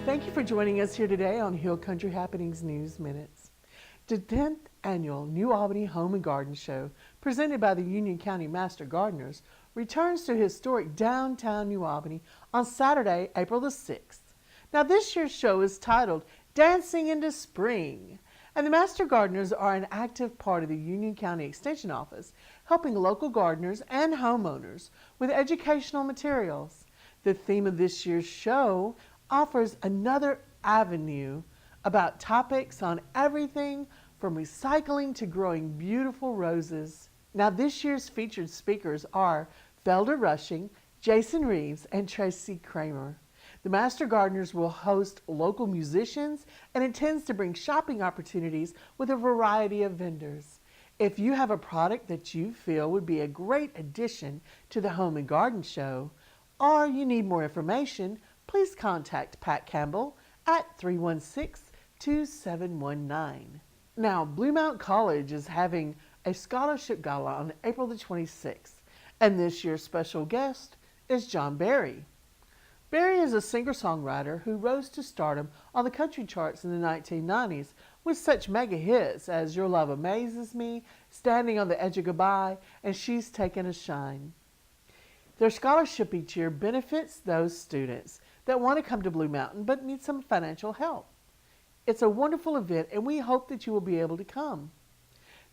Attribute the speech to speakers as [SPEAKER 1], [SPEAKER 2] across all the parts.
[SPEAKER 1] Thank you for joining us here today on Hill Country Happenings News Minutes. The 10th annual New Albany Home and Garden Show, presented by the Union County Master Gardeners, returns to historic downtown New Albany on Saturday, April the 6th. Now, this year's show is titled Dancing into Spring, and the Master Gardeners are an active part of the Union County Extension Office, helping local gardeners and homeowners with educational materials. The theme of this year's show offers another avenue about topics on everything from recycling to growing beautiful roses. Now, this year's featured speakers are Felder Rushing, Jason Reeves, and Tracy Kramer. The Master Gardeners will host local musicians and intends to bring shopping opportunities with a variety of vendors. If you have a product that you feel would be a great addition to the Home and Garden Show, or you need more information, please contact Pat Campbell at 316-2719. Now, Bluemount College is having a scholarship gala on April the 26th, and this year's special guest is John Berry. Berry is a singer-songwriter who rose to stardom on the country charts in the 1990s with such mega hits as Your Love Amazes Me, Standing on the Edge of Goodbye, and She's Taken a Shine. Their scholarship each year benefits those students that want to come to Blue Mountain but need some financial help. It's a wonderful event, and we hope that you will be able to come.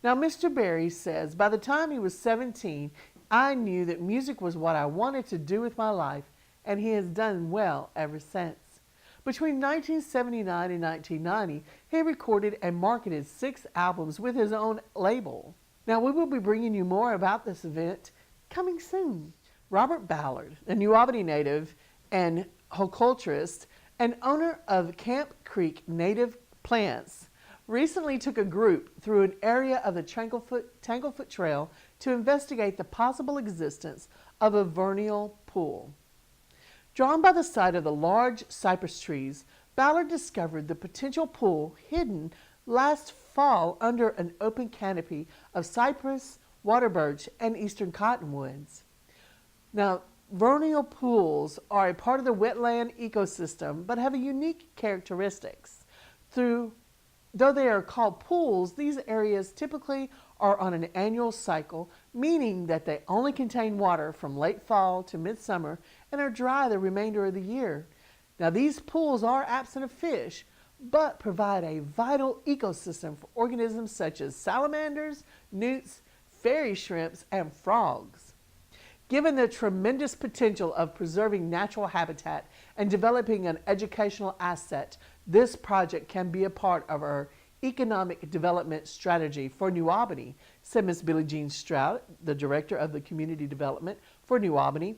[SPEAKER 1] Now, Mr. Berry says, by the time he was 17, I knew that music was what I wanted to do with my life, and he has done well ever since. Between 1979 and 1990, he recorded and marketed 6 albums with his own label. Now, we will be bringing you more about this event coming soon. Robert Ballard, a New Albany native and horticulturist and owner of Camp Creek Native Plants, recently took a group through an area of the Tanglefoot Trail to investigate the possible existence of a vernal pool. Drawn by the sight of the large cypress trees, Ballard discovered the potential pool hidden last fall under an open canopy of cypress, water birch, and eastern cottonwoods. Now, vernal pools are a part of the wetland ecosystem but have a unique characteristics. Though they are called pools, these areas typically are on an annual cycle, meaning that they only contain water from late fall to midsummer and are dry the remainder of the year. Now, these pools are absent of fish, but provide a vital ecosystem for organisms such as salamanders, newts, fairy shrimps, and frogs. Given the tremendous potential of preserving natural habitat and developing an educational asset, this project can be a part of our economic development strategy for New Albany, said Ms. Billie Jean Stroud, the Director of the Community Development for New Albany.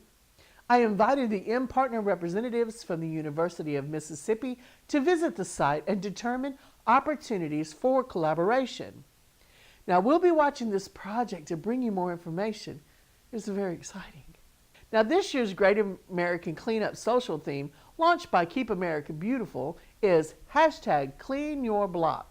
[SPEAKER 1] I invited the M-Partner representatives from the University of Mississippi to visit the site and determine opportunities for collaboration. Now, we'll be watching this project to bring you more information. It's very exciting. Now, this year's Great American Cleanup social theme, launched by Keep America Beautiful, is #CleanYourBlock.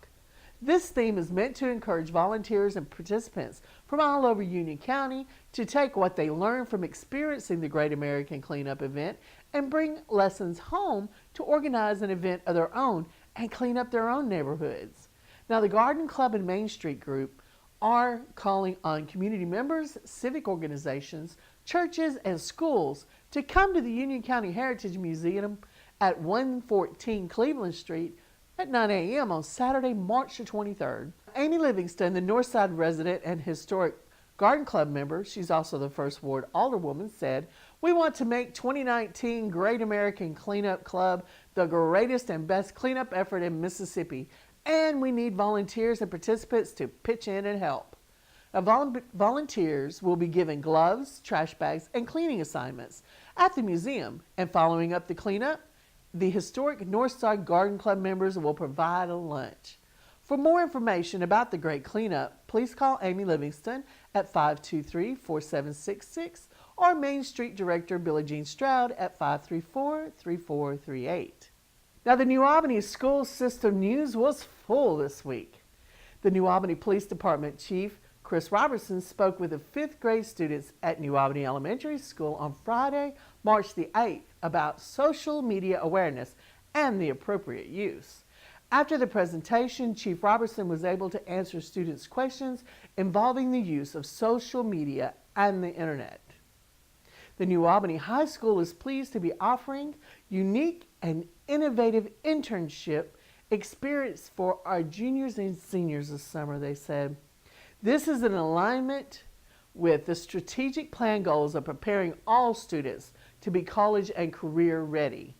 [SPEAKER 1] This theme is meant to encourage volunteers and participants from all over Union County to take what they learned from experiencing the Great American Cleanup event and bring lessons home to organize an event of their own and clean up their own neighborhoods. Now, the Garden Club and Main Street Group are calling on community members, civic organizations, churches, and schools to come to the Union County Heritage Museum at 114 Cleveland Street at 9 a.m. on Saturday, March the 23rd. Amy Livingston, the Northside resident and historic Garden Club member, she's also the First Ward Alderwoman, said, "We want to make 2019 Great American Cleanup Club the greatest and best cleanup effort in Mississippi, and we need volunteers and participants to pitch in and help." Volunteers will be given gloves, trash bags, and cleaning assignments at the museum, and following up the cleanup, the historic Northside Garden Club members will provide a lunch. For more information about the Great Cleanup, please call Amy Livingston at 523-4766 or Main Street Director Billie Jean Stroud at 534-3438. Now, the New Albany school system news was full this week. The New Albany Police Department Chief Chris Robertson spoke with the 5th grade students at New Albany Elementary School on Friday, March the 8th, about social media awareness and the appropriate use. After the presentation, Chief Robertson was able to answer students' questions involving the use of social media and the internet. The New Albany High School is pleased to be offering unique and innovative internship experience for our juniors and seniors this summer, they said. This is in alignment with the strategic plan goals of preparing all students to be college and career ready.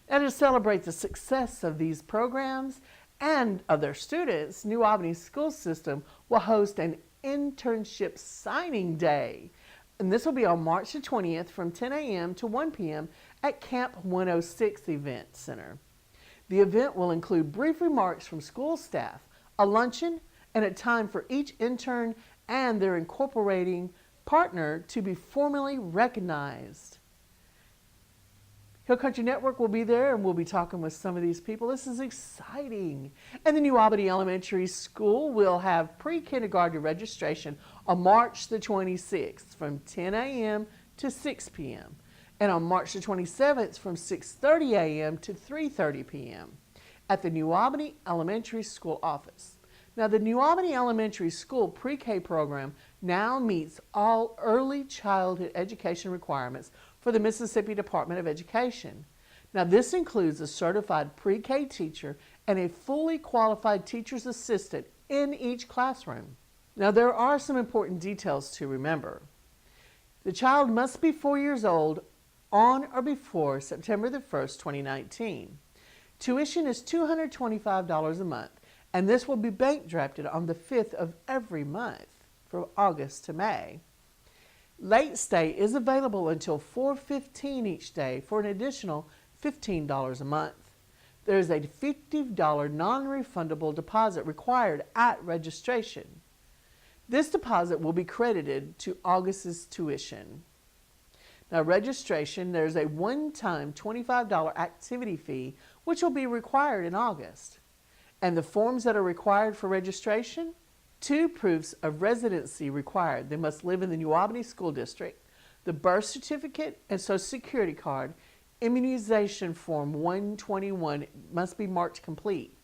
[SPEAKER 1] And to celebrate the success of these programs and of their students, New Albany School System will host an internship signing day. And this will be on March the 20th from 10 a.m. to 1 p.m. at Camp 106 Event Center. The event will include brief remarks from school staff, a luncheon, and a time for each intern and their incorporating partner to be formally recognized. Hill Country Network will be there, and we'll be talking with some of these people. This is exciting. And the New Albany Elementary School will have pre-kindergarten registration on March the 26th from 10 a.m. to 6 p.m. and on March the 27th from 6:30 a.m. to 3:30 p.m. at the New Albany Elementary School office. Now, the New Albany Elementary School pre-K program now meets all early childhood education requirements for the Mississippi Department of Education. Now, this includes a certified pre-K teacher and a fully qualified teacher's assistant in each classroom. Now, there are some important details to remember. The child must be 4 years old on or before September the 1st, 2019. Tuition is $225 a month, and this will be bank drafted on the 5th of every month from August to May. Late stay is available until 4:15 each day for an additional $15 a month. There is a $50 non-refundable deposit required at registration. This deposit will be credited to August's tuition. Now, registration, there's a one-time $25 activity fee, which will be required in August. And the forms that are required for registration: 2 proofs of residency required. They must live in the New Albany School District, the birth certificate and Social Security card. Immunization form 121 must be marked complete.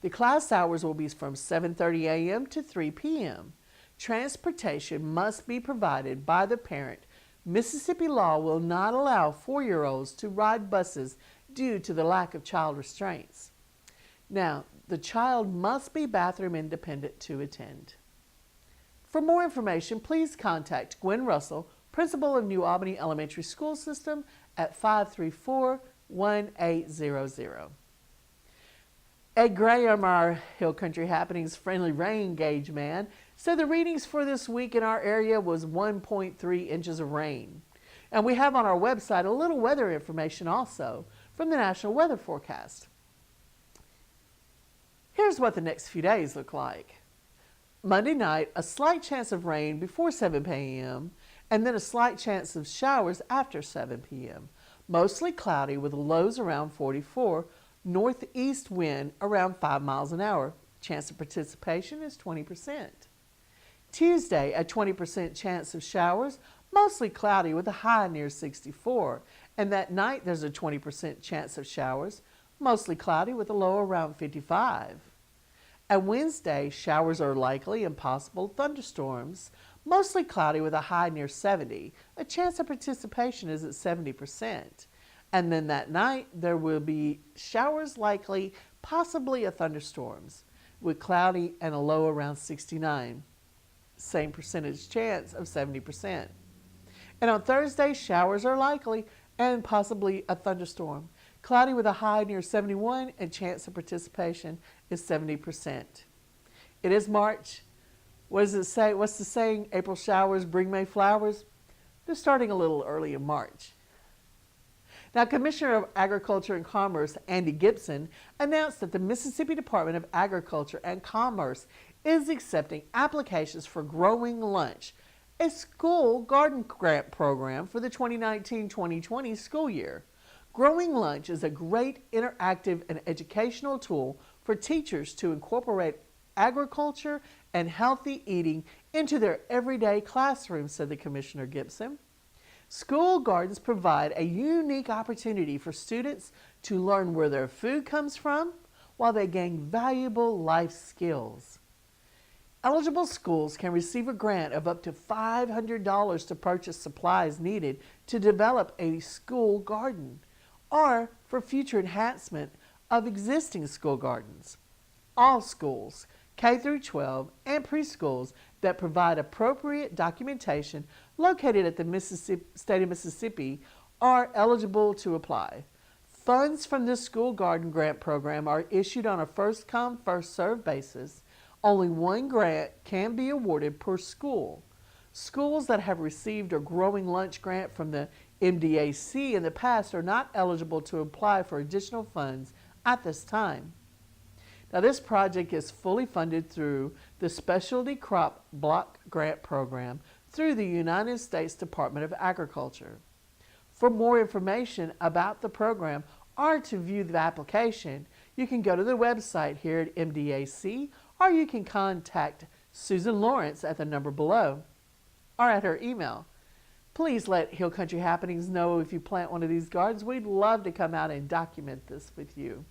[SPEAKER 1] The class hours will be from 7:30 a.m. to 3 p.m. Transportation must be provided by the parent. Mississippi law will not allow 4-year-olds to ride buses due to the lack of child restraints. Now, the child must be bathroom independent to attend. For more information, please contact Gwen Russell, Principal of New Albany Elementary School System, at 534-1800. Ed Graham, our Hill Country Happenings friendly rain gauge man, said the readings for this week in our area was 1.3 inches of rain. And we have on our website a little weather information also from the National Weather Forecast. Here's what the next few days look like. Monday night, a slight chance of rain before 7 p.m. and then a slight chance of showers after 7 p.m. Mostly cloudy with lows around 44, northeast wind around 5 miles an hour. Chance of participation is 20%. Tuesday, a 20% chance of showers, mostly cloudy with a high near 64. And that night, there's a 20% chance of showers, mostly cloudy with a low around 55. And Wednesday, showers are likely and possible thunderstorms, mostly cloudy with a high near 70. A chance of participation is at 70%. And then that night, there will be showers likely, possibly a thunderstorms, with cloudy and a low around 69. Same percentage chance of 70%. And on Thursday, showers are likely and possibly a thunderstorm. Cloudy with a high near 71 and chance of participation is 70%. It is March. What does it say? What's the saying? April showers bring May flowers. They're starting a little early in March. Now, Commissioner of Agriculture and Commerce, Andy Gibson, announced that the Mississippi Department of Agriculture and Commerce is accepting applications for Growing Lunch, a school garden grant program for the 2019-2020 school year. Growing Lunch is a great interactive and educational tool for teachers to incorporate agriculture and healthy eating into their everyday classroom, said the Commissioner Gibson. School gardens provide a unique opportunity for students to learn where their food comes from while they gain valuable life skills. Eligible schools can receive a grant of up to $500 to purchase supplies needed to develop a school garden or for future enhancement of existing school gardens. All schools, K through 12, and preschools that provide appropriate documentation located at the state of Mississippi are eligible to apply. Funds from this school garden grant program are issued on a first-come, first-served basis. Only one grant can be awarded per school. Schools that have received a growing lunch grant from the MDAC in the past are not eligible to apply for additional funds at this time. Now, this project is fully funded through the Specialty Crop Block Grant Program through the United States Department of Agriculture. For more information about the program or to view the application, you can go to the website here at MDAC, or you can contact Susan Lawrence at the number below or at her email. Please let Hill Country Happenings know if you plant one of these gardens. We'd love to come out and document this with you.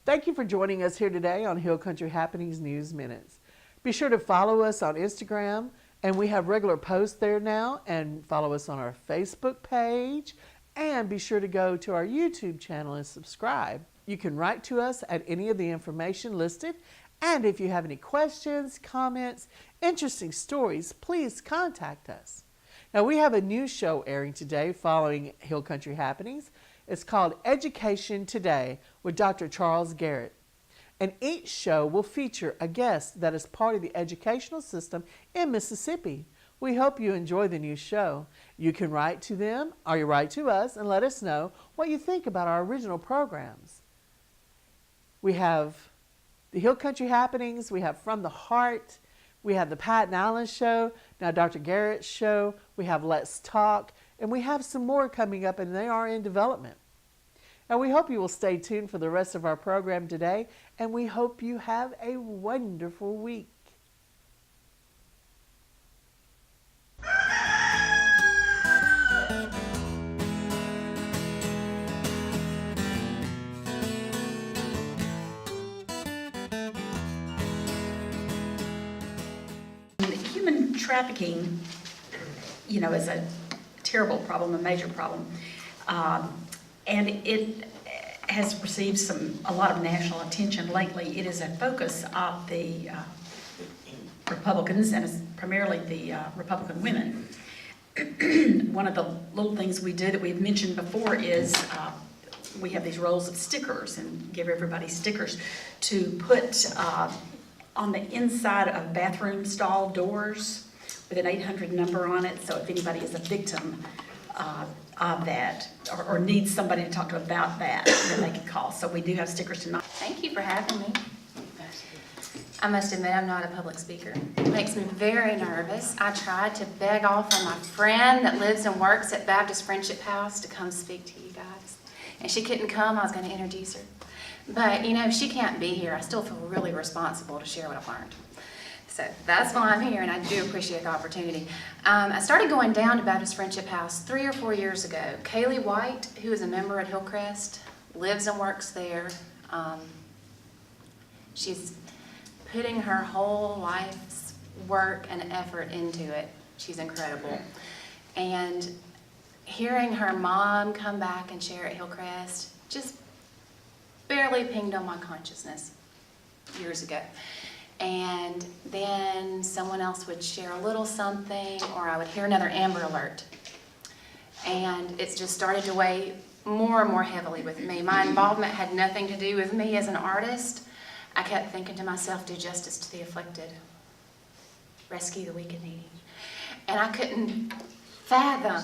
[SPEAKER 1] Thank you for joining us here today on Hill Country Happenings News Minutes. Be sure to follow us on Instagram, and we have regular posts there now, and follow us on our Facebook page, and be sure to go to our YouTube channel and subscribe. You can write to us at any of the information listed, and if you have any questions, comments, interesting stories, please contact us. Now, we have a new show airing today following Hill Country Happenings. It's called Education Today with Dr. Charles Garrett. And each show will feature a guest that is part of the educational system in Mississippi. We hope you enjoy the new show. You can write to them or you write to us and let us know what you think about our original programs. We have the Hill Country Happenings, we have From the Heart, we have the Pat and Allen Show, now Dr. Garrett's show, we have Let's Talk, and we have some more coming up, and they are in development. And we hope you will stay tuned for the rest of our program today, and we hope you have a wonderful week.
[SPEAKER 2] Human trafficking, is a terrible problem, a major problem, and it has received a lot of national attention lately. It is a focus of the Republicans, and it's primarily the Republican women. One of the little things we do that we've mentioned before is we have these rolls of stickers and give everybody stickers to put on the inside of bathroom stall doors with an 800 number on it, so if anybody is a victim of that or needs somebody to talk to about that, then they can call. So we do have stickers tonight.
[SPEAKER 3] Thank you for having me. I must admit I'm not a public speaker. It makes me very nervous. I tried to beg off on my friend that lives and works at Baptist Friendship House to come speak to you guys. And she couldn't come. I was going to introduce her. But, if she can't be here, I still feel really responsible to share what I've learned. So that's why I'm here, and I do appreciate the opportunity. I started going down to Baptist Friendship House 3 or 4 years ago. Kaylee White, who is a member at Hillcrest, lives and works there. She's putting her whole life's work and effort into it. She's incredible. And hearing her mom come back and share at Hillcrest just barely pinged on my consciousness years ago. And then someone else would share a little something, or I would hear another Amber Alert. And it's just started to weigh more and more heavily with me. My involvement had nothing to do with me as an artist. I kept thinking to myself, do justice to the afflicted, rescue the weak and needy. And I couldn't fathom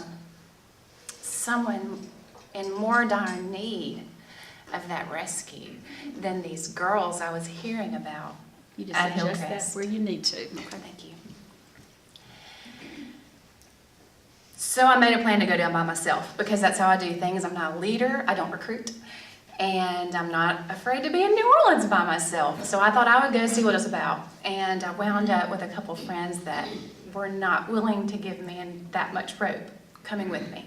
[SPEAKER 3] someone in more dire need of that rescue than these girls I was hearing about.
[SPEAKER 2] You just adjust that where you need to.
[SPEAKER 3] Okay, thank you. So I made a plan to go down by myself because that's how I do things. I'm not a leader, I don't recruit, and I'm not afraid to be in New Orleans by myself. So I thought I would go see what it's about. And I wound up with a couple friends that were not willing to give me that much rope. coming with me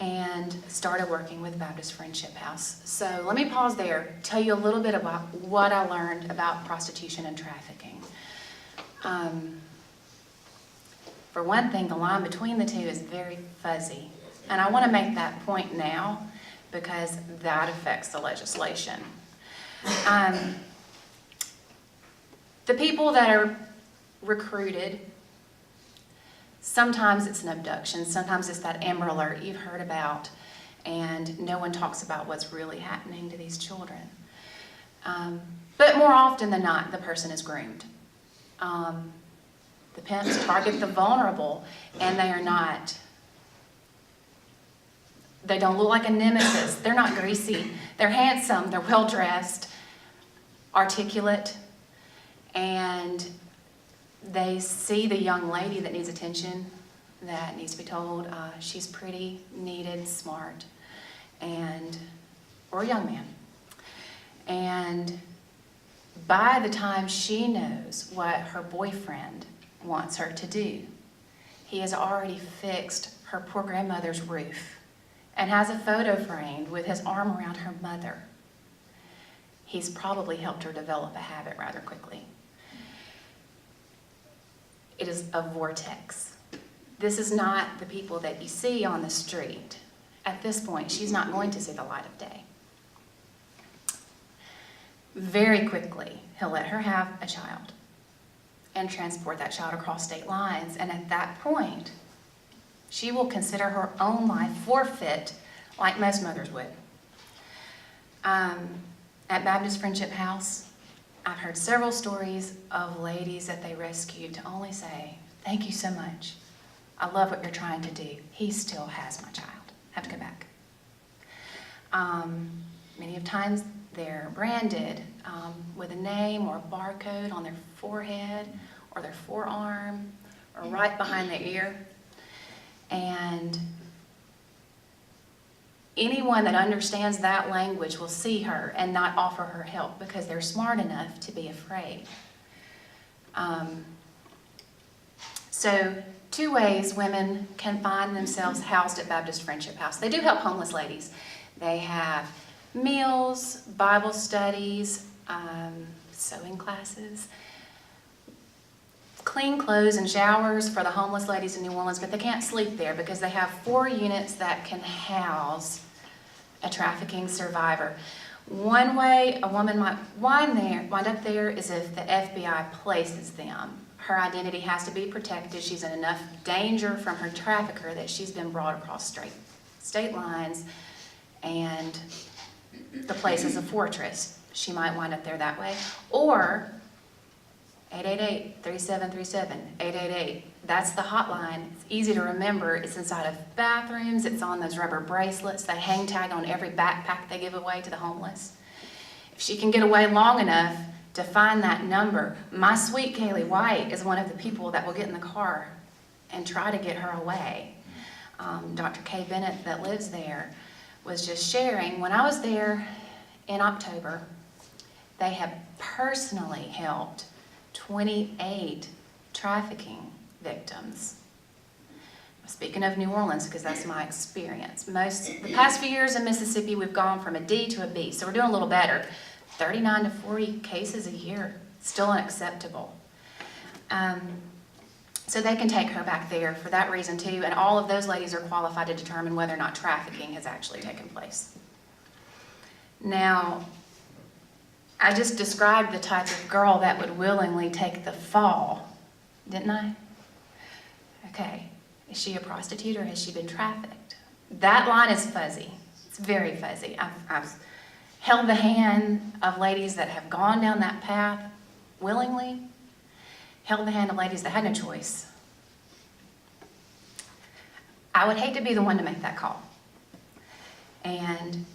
[SPEAKER 3] and started working with Baptist Friendship House. So let me pause there, tell you a little bit about what I learned about prostitution and trafficking. For one thing, the line between the two is very fuzzy. And I want to make that point now because that affects the legislation. The people that are recruited, sometimes it's an abduction, sometimes it's that Amber Alert you've heard about, and no one talks about what's really happening to these children. But more often than not, the person is groomed. The pimps target the vulnerable, and they don't look like a nemesis. They're not greasy. They're handsome. They're well-dressed, articulate, and they see the young lady that needs attention, that needs to be told she's pretty, needed, smart, or a young man. And by the time she knows what her boyfriend wants her to do, he has already fixed her poor grandmother's roof and has a photo framed with his arm around her mother. He's probably helped her develop a habit rather quickly. It is a vortex. This is not the people that you see on the street. At this point, she's not going to see the light of day. Very quickly, he'll let her have a child and transport that child across state lines. And at that point, she will consider her own life forfeit like most mothers would. At Baptist Friendship House, I've heard several stories of ladies that they rescued to only say, "Thank you so much. I love what you're trying to do. He still has my child. I have to go back." Many of times they're branded with a name or a barcode on their forehead or their forearm or right behind their ear. And anyone that understands that language will see her and not offer her help because they're smart enough to be afraid. So 2 ways women can find themselves housed at Baptist Friendship House. They do help homeless ladies. They have meals, Bible studies, sewing classes, clean clothes and showers for the homeless ladies in New Orleans, but they can't sleep there because they have 4 units that can house a trafficking survivor. One way a woman might wind up there is if the FBI places them. Her identity has to be protected. She's in enough danger from her trafficker that she's been brought across state lines, and the place is a fortress. She might wind up there that way. Or 888-3737, 888. That's the hotline. It's easy to remember. It's inside of bathrooms. It's on those rubber bracelets. They hang tag on every backpack they give away to the homeless. If she can get away long enough to find that number, my sweet Kaylee White is one of the people that will get in the car and try to get her away. Dr. Kay Bennett that lives there was just sharing, when I was there in October, they have personally helped 28 trafficking victims. Speaking of New Orleans, because that's my experience. The past few years in Mississippi, we've gone from a D to a B, so we're doing a little better. 39 to 40 cases a year, still unacceptable. So they can take her back there for that reason too, and all of those ladies are qualified to determine whether or not trafficking has actually taken place. Now, I just described the type of girl that would willingly take the fall, didn't I? Okay, is she a prostitute or has she been trafficked? That line is fuzzy. It's very fuzzy. I've held the hand of ladies that have gone down that path willingly, held the hand of ladies that had no choice. I would hate to be the one to make that call. And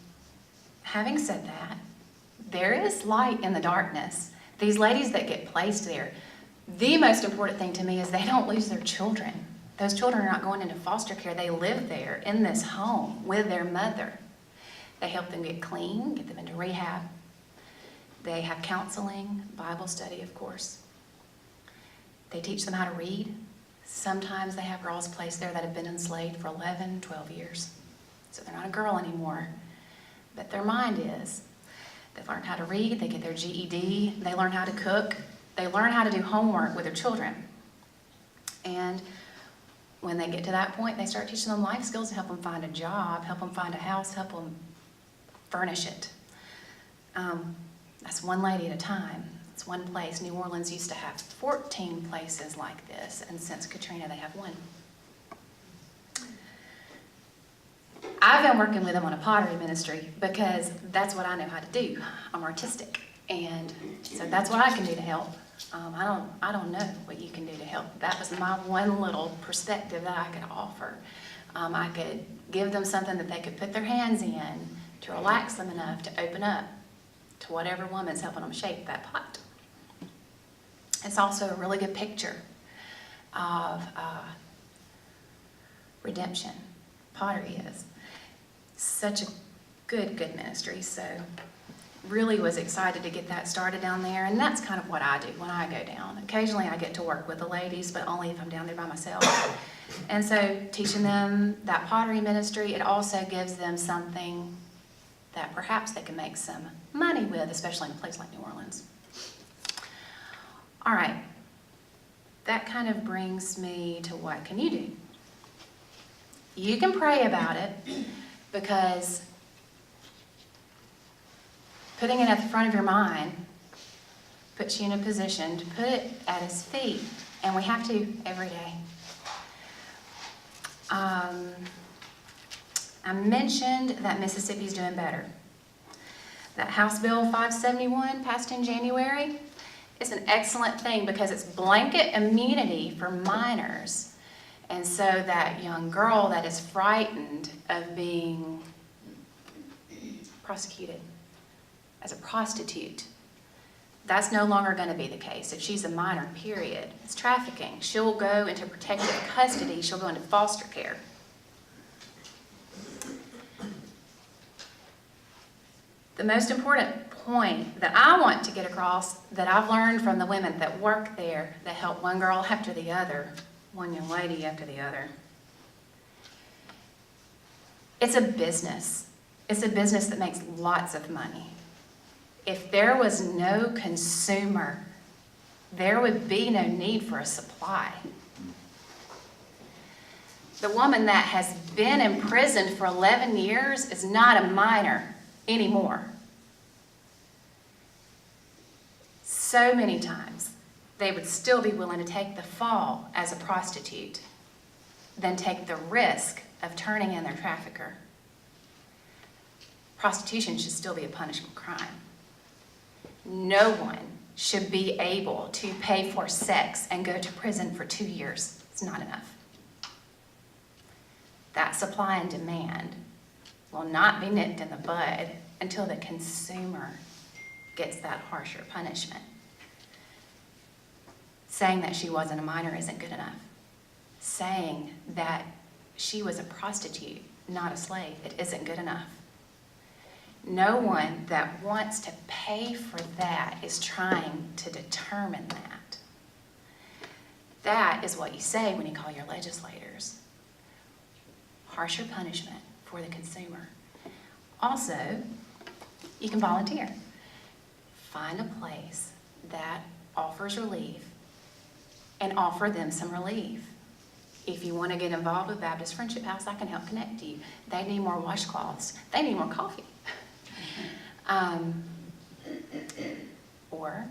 [SPEAKER 3] having said that, there is light in the darkness. These ladies that get placed there, the most important thing to me is they don't lose their children. Those children are not going into foster care. They live there in this home with their mother. They help them get clean, get them into rehab. They have counseling, Bible study, of course. They teach them how to read, Sometimes they have girls placed there that have been enslaved for 11, 12 years. So they're not a girl anymore, but their mind is. They've learned how to read, they get their GED, they learn how to cook, they learn how to do homework with their children. And when they get to that point, they start teaching them life skills to help them find a job, help them find a house, help them furnish it. That's one lady at a time. It's one place. New Orleans used to have 14 places like this, and since Katrina, they have one. I've been working with them on a pottery ministry because that's what I know how to do. I'm artistic, and so that's what I can do to help. I don't know what you can do to help. That was my one little perspective that I could offer. I could give them something that they could put their hands in to relax them enough to open up to whatever woman's helping them shape that pot. It's also a really good picture of redemption. Pottery is such a good ministry. So really was excited to get that started down there, and that's kind of what I do when I go down. Occasionally I get to work with the ladies, but only if I'm down there by myself. And so teaching them that pottery ministry, it also gives them something that perhaps they can make some money with, especially in a place like New Orleans. All right, that kind of brings me to what can you do? You can pray about it, because putting it at the front of your mind puts you in a position to put it at His feet, and we have to every day. I mentioned that Mississippi's doing better. That House Bill 571 passed in January is an excellent thing because it's blanket immunity for minors. And so that young girl that is frightened of being prosecuted as a prostitute, that's no longer going to be the case. If she's a minor, period, it's trafficking. She'll go into protective custody. She'll go into foster care. The most important point that I want to get across that I've learned from the women that work there, that help one girl after the other, one young lady after the other, it's a business. It's a business that makes lots of money. If there was no consumer, there would be no need for a supply. The woman that has been imprisoned for 11 years is not a minor anymore. So many times, they would still be willing to take the fall as a prostitute than take the risk of turning in their trafficker. Prostitution should still be a punishable crime. No one should be able to pay for sex and go to prison for 2 years. It's not enough. That supply and demand will not be nipped in the bud until the consumer gets that harsher punishment. Saying that she wasn't a minor isn't good enough. Saying that she was a prostitute, not a slave, it isn't good enough. No one that wants to pay for that is trying to determine that. That is what you say when you call your legislators. Harsher punishment for the consumer. Also, you can volunteer. Find a place that offers relief and offer them some relief. If you want to get involved with Baptist Friendship House, I can help connect you. They need more washcloths. They need more coffee. Or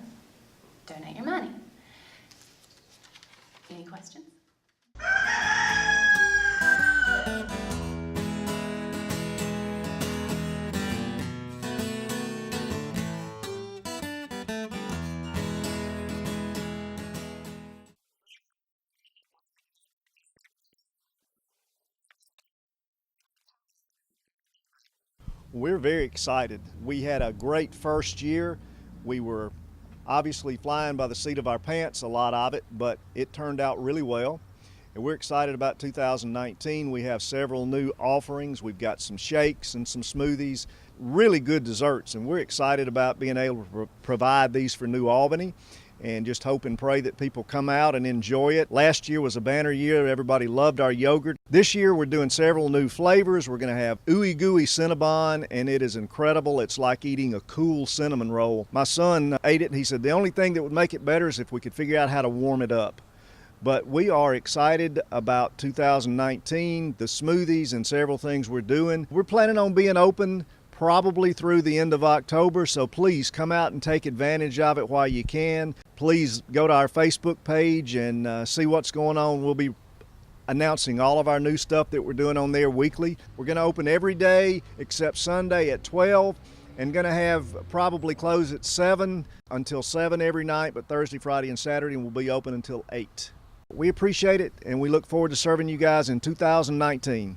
[SPEAKER 3] donate your money. Any questions?
[SPEAKER 4] We're very excited. We had a great first year. We were obviously flying by the seat of our pants, a lot of it, but it turned out really well. And we're excited about 2019. We have several new offerings. We've got some shakes and some smoothies, really good desserts, and we're excited about being able to provide these for New Albany. and just hope and pray that people come out and enjoy it. Last year was a banner year. Everybody loved our yogurt. This year we're doing several new flavors. We're going to have ooey gooey Cinnabon, and it is incredible. It's like eating a cool cinnamon roll. My son ate it and he said the only thing that would make it better is if we could figure out how to warm it up. But we are excited about 2019, the smoothies and several things we're doing. We're planning on being open probably through the end of October, so please come out and take advantage of it while you can. Please go to our Facebook page and see what's going on. We'll be announcing all of our new stuff that we're doing on there weekly. We're going to open every day except Sunday at 12 and going to have probably close at 7 until 7 every night, but Thursday, Friday, and Saturday we'll be open until 8. We appreciate it and we look forward to serving you guys in 2019.